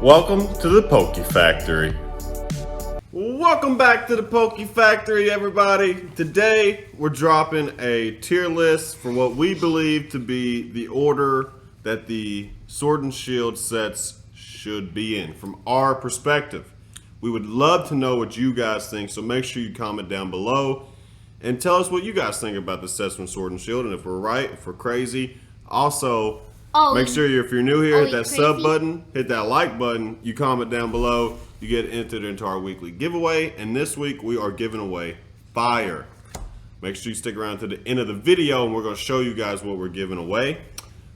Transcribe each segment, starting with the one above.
Welcome to the Poke Factory. Welcome back to the Poke Factory, everybody. Today, we're dropping a tier list for what we believe to be the order that the Sword and Shield sets should be in, from our perspective. We would love to know what you guys think, so make sure you comment down below and tell us what you guys think about the sets from Sword and Shield, and if we're right, if we're crazy. Also, make sure if you're new here, hit that sub button, hit that like button, you comment down below, you get entered into our weekly giveaway, and this week we are giving away fire. Make sure you stick around to the end of the video and we're going to show you guys what we're giving away.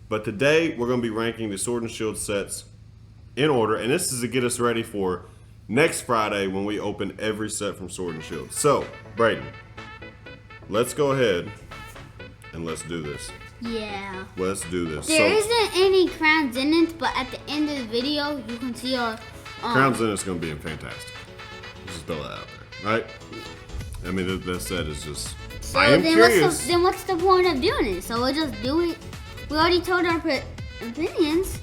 But today we're going to be ranking the Sword and Shield sets in order, and this is to get us ready for next Friday when we open every set from Sword and Shield. So, Brayden, let's go ahead and let's do this. Yeah. Let's do this. There isn't any crowns in it, but at the end of the video, you can see our... crowns in it's going to be fantastic. Just spell that out there, right? I mean, that set is just... So I am curious. Then what's the point of doing it? So we'll just do it. We already told our opinions,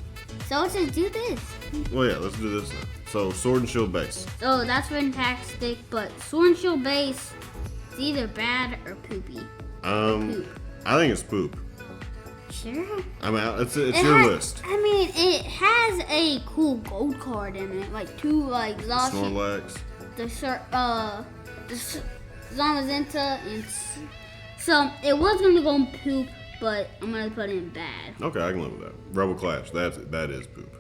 so let's just do this. Well, yeah, let's do this now. So, Sword and Shield base. So that's fantastic, but Sword and Shield base is either bad or poopy. Poop. I think it's poop. Sure. I mean, it's your list. I mean, it has a cool gold card in it, like two Snorlax. The Zamazenta, and so it was gonna go in poop, but I'm gonna put it in bad. Okay, I can live with that. Rebel Clash, that is poop.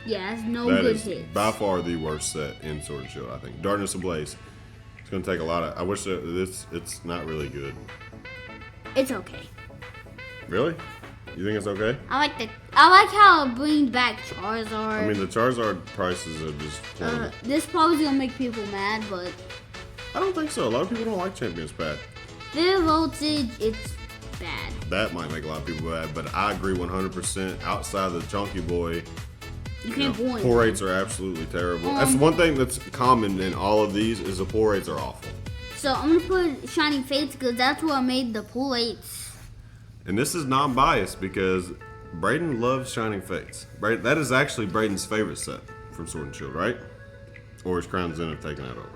Yeah, it's no that good is hits. By far the worst set in Sword and Shield, I think. Darkness Ablaze. It's gonna take a lot of. I wish that it's not really good. It's okay. Really? You think it's okay? I like how it brings back Charizard. I mean, the Charizard prices are just plummeted. This probably gonna make people mad, but I don't think so. A lot of people don't like Champion's Path. their voltage, it's bad. That might make a lot of people mad, but I agree 100%. Outside of the Chunky Boy, You can't point. pull rates are absolutely terrible. That's one thing that's common in all of these is the pull rates are awful. So I'm gonna put Shining Fates because that's what made the pull rates. And this is non-biased because Brayden loves Shining Fates. That is actually Brayden's favorite set from Sword and Shield, right? Or is Crown Zen have taken that over?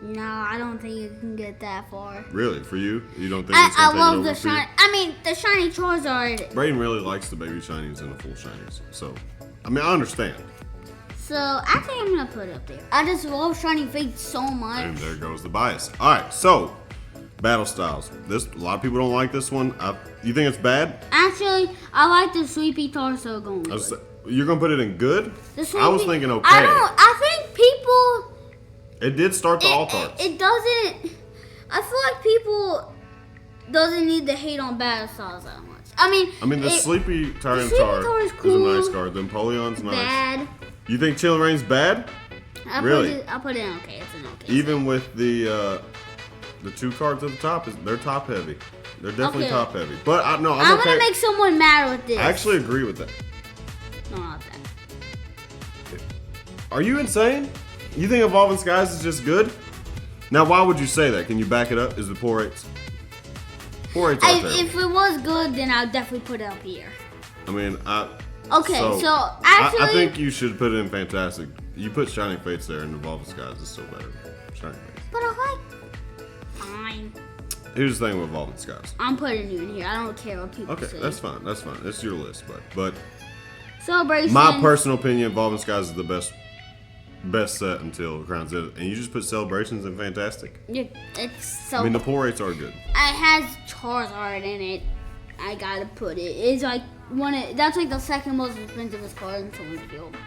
No, I don't think you can get that far. Really? For you? You don't think it's going to take love it over the shiny. I mean, the shiny Charizard. Brayden really likes the baby shinies and the full shinies. So, I mean, I understand. So, I think I'm going to put it up there. I just love Shining Fates so much. And there goes the bias. All right, so battle styles. A lot of people don't like this one. You think it's bad? Actually, I like the Sweepy Torso going good. You're gonna put it in good? I was thinking okay. I think people... It did start the all-cards. It doesn't... I feel like people doesn't need to hate on battle styles that much. I mean, the Sleepy Tyranitar is cool. a nice card. The Empoleon's nice. Bad. You think Chilling Reign's bad? Really? I'll put it in okay. It's an okay. Even with the two cards at the top, they're top heavy. They're definitely top heavy. But I'm okay. Gonna make someone mad with this. I actually agree with that. No, not that. Are you insane? You think Evolving Skies is just good? Now, why would you say that? Can you back it up? Is the pull rates? Pull rates are terrible. If it was good, then I'll definitely put it up here. I mean, okay, so actually, I think you should put it in Fantastic. You put Shining Fates there, and Evolving Skies is still better. Shining Fates. But I like. Fine. Here's the thing with Evolving Skies. I'm putting you in here. I don't care what people say. Okay, that's fine. That's fine. It's your list, but Celebration. My personal opinion, Evolving Skies is the best set until Crown Zen, and you just put Celebrations in Fantastic. Yeah, it's so. I mean, the pull rates are good. It has Charizard in it. I gotta put it. It's like that's like the second most expensive card in Sword and Shield.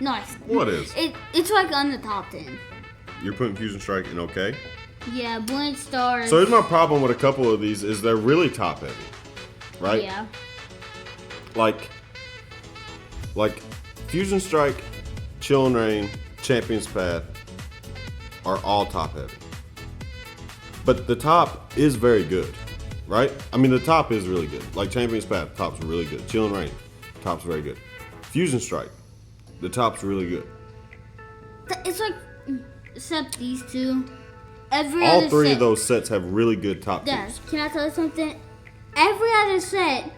Nice. What is? It's like on the top 10. You're putting Fusion Strike in okay? Yeah, Blink Stars. So here's my problem with a couple of these is they're really top heavy, right? Yeah. Like Fusion Strike, Chilling Reign, Champion's Path are all top heavy. But the top is very good, right? I mean, the top is really good. Like Champion's Path, top's really good. Chilling Reign, top's very good. Fusion Strike, the top's really good. It's like, except these two. All three of those sets have really good top tiers. Can I tell you something? Every other set,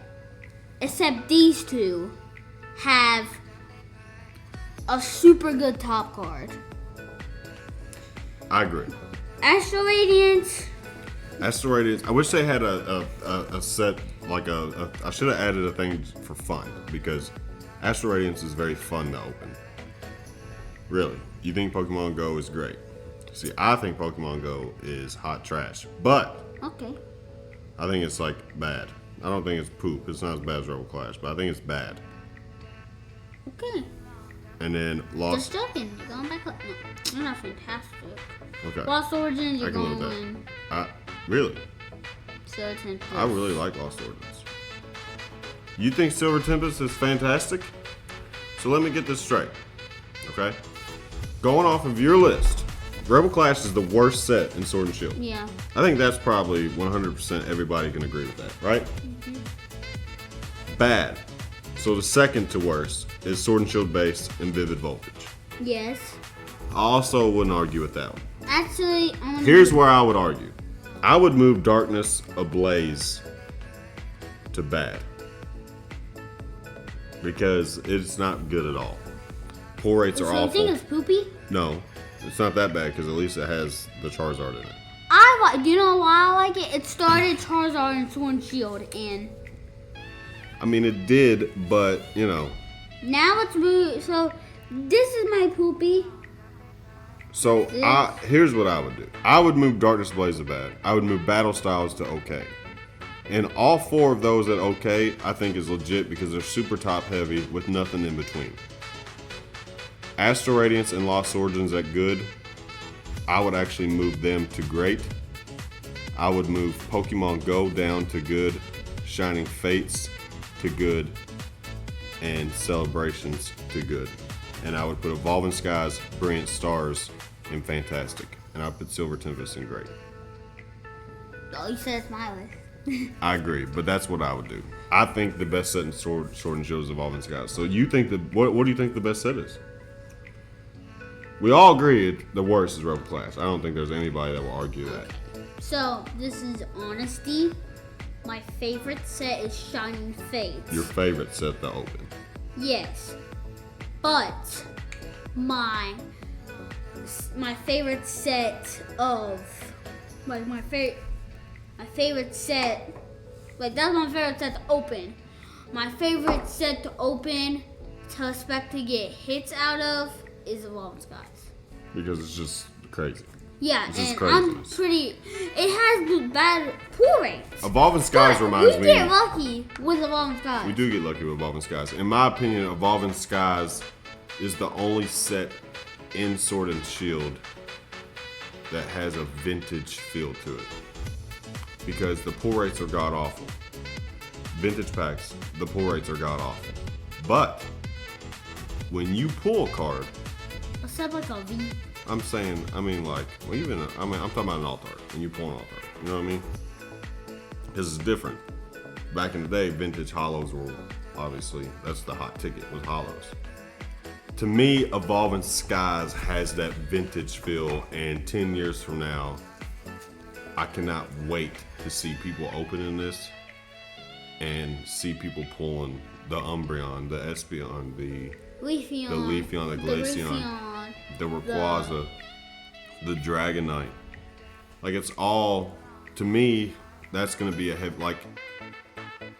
except these two, have a super good top card. I agree. Astral Radiance. Astral Radiance. I wish they had a set, like I should have added a thing for fun, because Astral Radiance is very fun to open. Really. You think Pokemon Go is great. See, I think Pokemon Go is hot trash, but Okay. I think it's like bad. I don't think it's poop. It's not as bad as Rebel Clash, but I think it's bad. Okay. And then Just Lost. joking. You're going back up. No, you're not fantastic. Okay. Lost Origins, I you're can live going with win. that. Really? Silver Tempest. I really like Lost Origins. You think Silver Tempest is fantastic? So let me get this straight. Okay? Going off of your list, Rebel Clash is the worst set in Sword and Shield. Yeah. I think that's probably 100% everybody can agree with that, right? Mm-hmm. Bad. So the second to worst is Sword and Shield base and Vivid Voltage. Yes. I also wouldn't argue with that one. Actually, I'm gonna Here's where I would argue. I would move Darkness Ablaze to bad. Because it's not good at all. Pull rates are So you awful. think it's poopy? No, it's not that bad because at least it has the Charizard in it. Do you know why I like it? It started Charizard and Sword and Shield, and I mean, it did, but, you know. now it's moved. So this is my poopy. So here's what I would do. I would move Darkness Blaze to bad. I would move Battle Styles to okay. And all four of those at okay, I think is legit because they're super top heavy with nothing in between. Astral Radiance and Lost Origins at good, I would actually move them to great. I would move Pokemon Go down to good, Shining Fates to good, and Celebrations to good. And I would put Evolving Skies, Brilliant Stars, and Fantastic. And I'd put Silver Tempest in great. Oh, you said it's my list. I agree, but that's what I would do. I think the best set in Sword and Shield is Evolving Skies. So you think what do you think the best set is? We all agree the worst is Rebel Clash. I don't think there's anybody that will argue that. So this is honesty. My favorite set is Shining Fates. Your favorite set to open. Yes, but my favorite set of like my favorite set, like that's my favorite set to open. My favorite set to open to expect to get hits out of is Evolving Skies. Because it's just crazy. Yeah, It's just and I'm craziness. pretty. It has the bad pull rates. Evolving Skies But reminds we me. get lucky with Evolving Skies. We do get lucky with Evolving Skies. In my opinion, Evolving Skies is the only set in Sword and Shield that has a vintage feel to it. Because the pull rates are god awful. Vintage packs, the pull rates are god awful. But when you pull a card, Except like a V. I'm talking about an alt art. When you pull an alt art, you know what I mean? Because it's different. Back in the day, vintage hollows were obviously, that's the hot ticket, was hollows. To me, Evolving Skies has that vintage feel, and 10 years from now, I cannot wait to see people opening this and see people pulling the Umbreon, the Espeon, the Leafeon. the Glaceon, the Rayquaza, the Dragonite. Like, it's all, to me, that's going to be a heavy, like,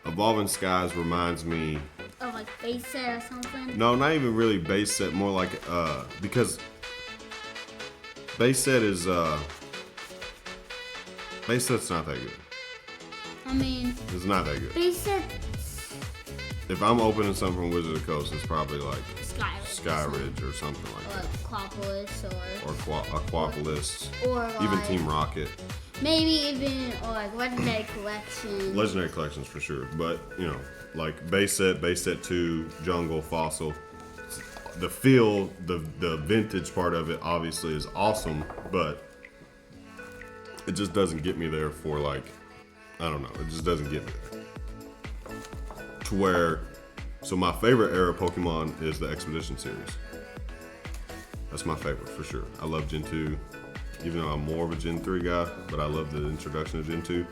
Evolving Skies reminds me. Oh, like base set or something? No, not even really base set, more like, because base set is, base set's not that good. I mean, It's not that good. base set If I'm opening something from Wizard of the Coast, it's probably like Sky Ridge or something like or that. Aquapolis Or Aquapolis. or Even like, Team Rocket. maybe even or like Legendary Collection. Legendary collections for sure. But, you know, like base set 2, Jungle, Fossil. The feel, the vintage part of it obviously is awesome, but it just doesn't get me there for like, I don't know, it just doesn't get me there. To where, so my favorite era of Pokemon is the Expedition series. That's my favorite for sure. I love Gen 2, even though I'm more of a Gen 3 guy, but I love the introduction of Gen 2.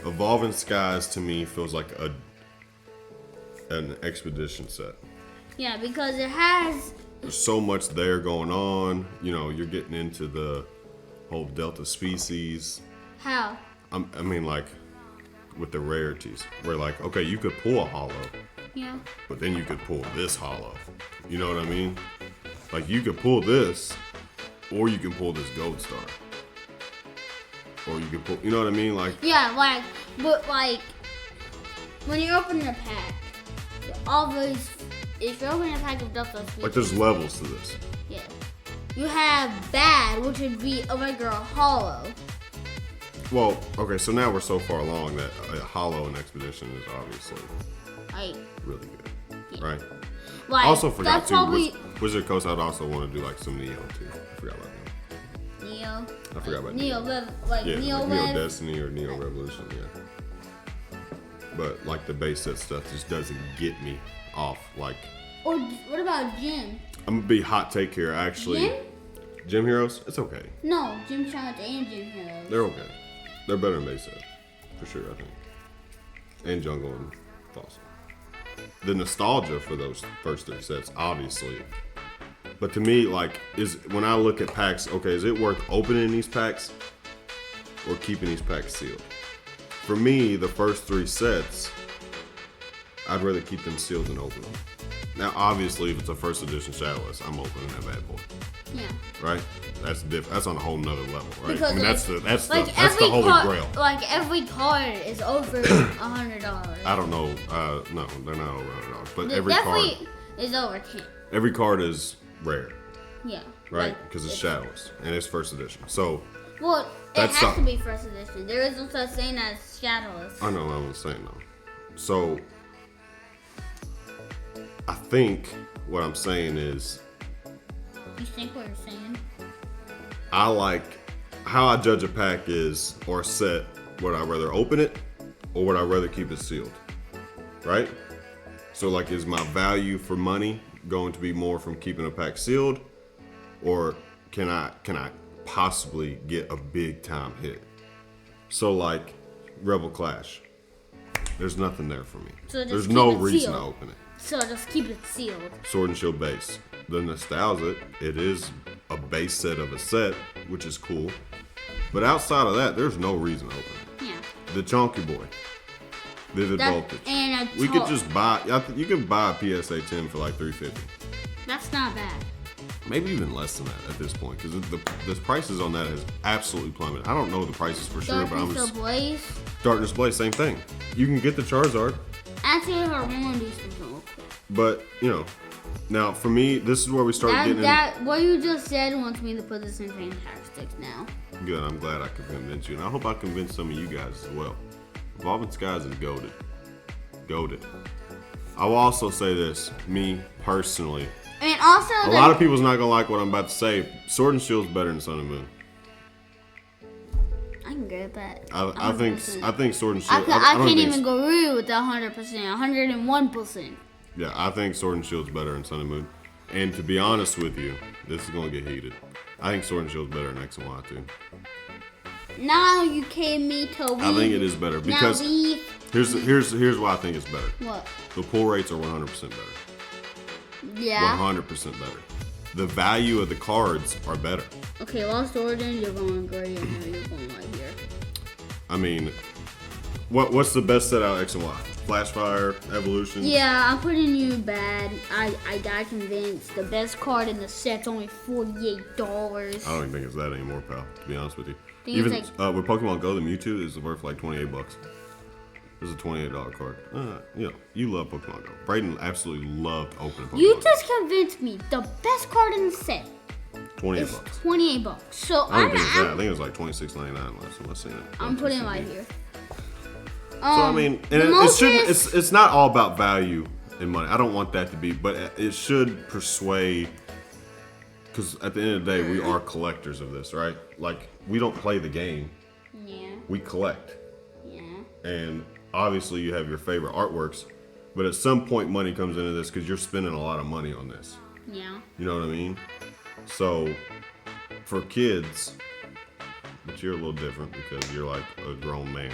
Evolving Skies to me feels like an Expedition set. Yeah, because it has there's so much there going on. You know, you're getting into the whole Delta species. How? I mean, like, with the rarities. Where, like, okay, you could pull a hollow. Yeah. But then you could pull this hollow. You know what I mean? Like, you could pull this, or you can pull this gold star. Or you can pull, you know what I mean? Like, yeah, like, but like, when you open the pack, all those, if you open a pack of Delta species. like there's levels to this. Yeah. You have bad, which would be a regular hollow. Well, okay, so now we're so far along that a hollow in Expedition is obviously Like, really good, yeah. right? Like, I also forgot that's too. probably Wizard Coast, I'd also want to do like some Neo too. I forgot about that. Neo. I forgot about Neo. Like Yeah, Neo, like Neo Rev. Destiny or Neo Revolution, yeah. But like the base set stuff just doesn't get me off. Like, Or what about Gym? I'm gonna be hot take here. Actually, Gym? Gym Heroes, it's okay. No, Gym Challenge and Gym Heroes. They're okay. They're better than base set, for sure. I think. And Jungle and Fossil. The nostalgia for those first three sets, obviously. But to me, like, is when I look at packs, okay, is it worth opening these packs or keeping these packs sealed? For me, the first three sets, I'd rather keep them sealed than open them. Now, obviously, if it's a first edition Shadowless, I'm opening that bad boy. Yeah. Right? That's different. That's on a whole nother level, right? Because I mean, that's like the holy grail. Like every card is over $100. I don't know. No, they're not over $100. But every definitely card, is over 10. every card is rare, Yeah. right? Like, Because it's Shadowless and it's first edition. So Well, it That's has to not- be first edition. There is no such thing as Shadowless. I know what I'm saying though. So I think what I'm saying is You think what you're saying? I like how I judge a pack is or a set. Would I rather open it or would I rather keep it sealed? Right? So like, is my value for money going to be more from keeping a pack sealed, or can I possibly get a big time hit? So like Rebel Clash, there's nothing there for me. So just There's keep no it reason to sealed. open it. So just keep it sealed. Sword and Shield base. The nostalgia, it is a base set of a set, which is cool. But outside of that, there's no reason to open it. Yeah. The Chonky Boy, Vivid Voltage. And We could just buy. You can buy a PSA 10 for like $350. That's not bad. Maybe even less than that at this point, because the prices on that has absolutely plummeted. I don't know the prices for sure, but I'm just Blaze. Darkness Blaze, same thing. You can get the Charizard, Actually, her one do something real quick. but you know, now for me, this is where we start getting. What you just said wants me to put this in Fantastics now. Good. I'm glad I could convince you, and I hope I convince some of you guys as well. Evolving Skies is goated. Goated. I will also say this, me personally. And also, A lot of people's not gonna like what I'm about to say. Sword and Shield's better than Sun and Moon. I can get that. I think Sword and I Shield. can't even agree with that 100%, 101%. Yeah, I think Sword and Shield's better than Sun and Moon. And to be honest with you, this is gonna get heated. I think Sword and Shield's better than X and Y too. Now you came me to I think it is better because here's why I think it's better. What? The pull rates are 100% better. Yeah. 100% better. The value of the cards are better. Okay, Lost Origin, you're going gray, and you're going right here. I mean, what's the best set out of X and Y? Flashfire, Evolution? Yeah, I'm putting you bad. I got convinced. The best card in the set's only $48. I don't even think it's that anymore, pal, to be honest with you. Think Even it's with Pokemon Go, the Mewtwo is worth like $28. This is a $28 card. You know, you love Pokemon Go. Brayden absolutely loved opening Pokemon You Go. just convinced me. The best card in the set $28. is $28. So I don't think it's that. I think it was like $26.99 last time I seen it. I'm putting it right here. So I mean, and it shouldn't. It's not all about value and money. I don't want that to be, but it should persuade. Because at the end of the day, we are collectors of this, right? Like, we don't play the game. Yeah. We collect. Yeah. And obviously, you have your favorite artworks, but at some point, money comes into this because you're spending a lot of money on this. Yeah. You know what I mean? So, for kids, but you're a little different because you're like a grown man.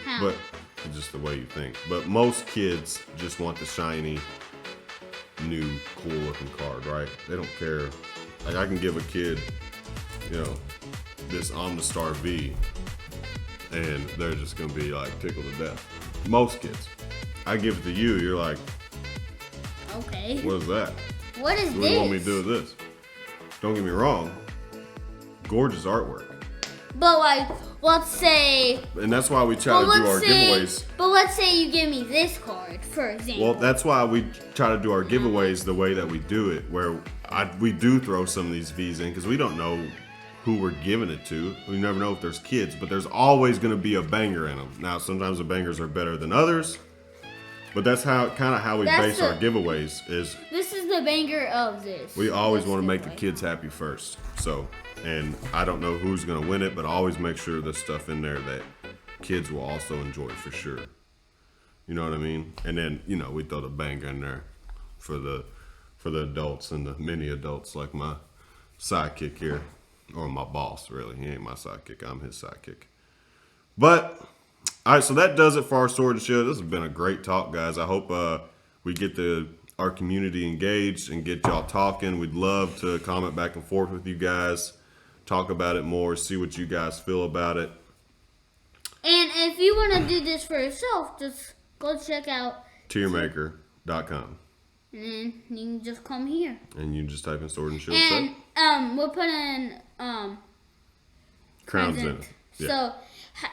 How? But it's just the way you think. But most kids just want the shiny, new cool looking card, right? They don't care. Like I can give a kid, you know, this Omnistar V and they're just gonna be like tickled to death. Most kids. I give it to you, you're like, okay. what is that? What is What do this? you want me to do with this? Don't get me wrong. Gorgeous artwork. But like, let's say. And that's why we try to do our giveaways. But let's say you give me this card, for example. Well, that's why we try to do our giveaways the way that we do it, where we do throw some of these V's in because we don't know who we're giving it to. We never know if there's kids, but there's always going to be a banger in them. Now, sometimes the bangers are better than others, but that's how we base our giveaways. Is this is the banger of this. We always want to make the kids happy first. So, and I don't know who's going to win it, but I always make sure there's stuff in there that kids will also enjoy for sure. You know what I mean? And then, you know, we throw the banger in there for the adults and the mini adults, like my sidekick here, or my boss, really. He ain't my sidekick, I'm his sidekick. But, all right, so that does it for our Sword and Shield. This has been a great talk, guys. I hope we get our community engaged and get y'all talking. We'd love to comment back and forth with you guys, talk about it more, see what you guys feel about it. And if you want to do this for yourself, just go check out tiermaker.com. And then you can just come here. And you just type in Sword and Shield And we'll put in crowns in it. Yeah.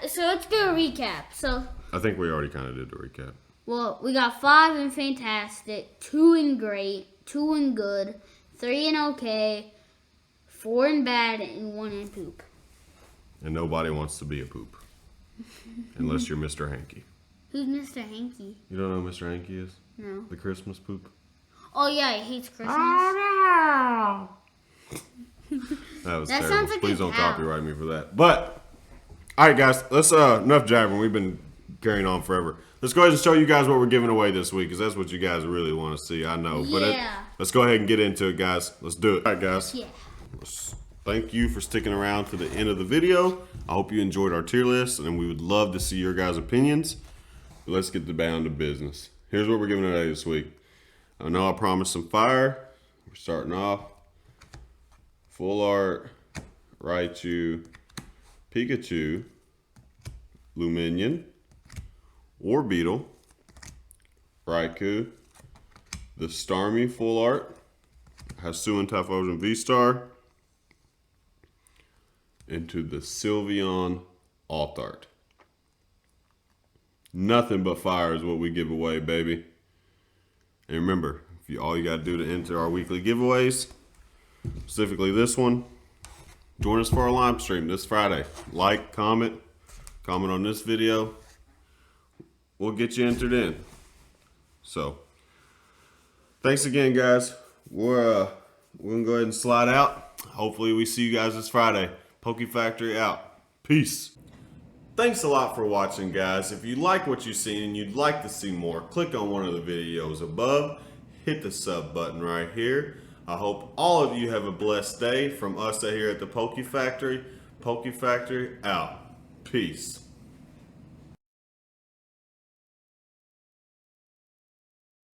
So let's do a recap. So I think we already kind of did the recap. Well, we got 5 in fantastic, 2 in great, 2 in good, 3 in okay, 4 in bad, and 1 in poop. And nobody wants to be a poop. Unless you're Mr. Hanky. Who's Mr. Hanky? You don't know who Mr. Hanky is? No. The Christmas poop? Oh yeah, he hates Christmas. Oh, no. That was That terrible. sounds like Please an don't owl. copyright me for that. But, alright guys, let's, enough jabbering. We've been carrying on forever. Let's go ahead and show you guys what we're giving away this week, because that's what you guys really want to see, I know. Yeah. But let's go ahead and get into it, guys. Let's do it. Alright guys. Yeah. Thank you for sticking around to the end of the video. I hope you enjoyed our tier list, and we would love to see your guys' opinions. But let's get down to business. Here's what we're giving away this week. I know I promised some fire. We're starting off. Full art, Raichu, Pikachu, Luminion, Warbeetle, Raikou, the Starmie full art, Hisuian Typhlosion V-Star, into the Sylveon alt art. Nothing but fire is what we give away, baby. And remember, all you gotta do to enter our weekly giveaways, specifically this one, join us for our live stream this Friday. Like, comment on this video. We'll get you entered in. So, thanks again, guys. We're gonna go ahead and slide out. Hopefully we see you guys this Friday. Poke Factory out. Peace. Thanks a lot for watching, guys. If you like what you've seen and you'd like to see more, click on one of the videos above. Hit the sub button right here. I hope all of you have a blessed day from us here at the Poke Factory. Poke Factory out. Peace.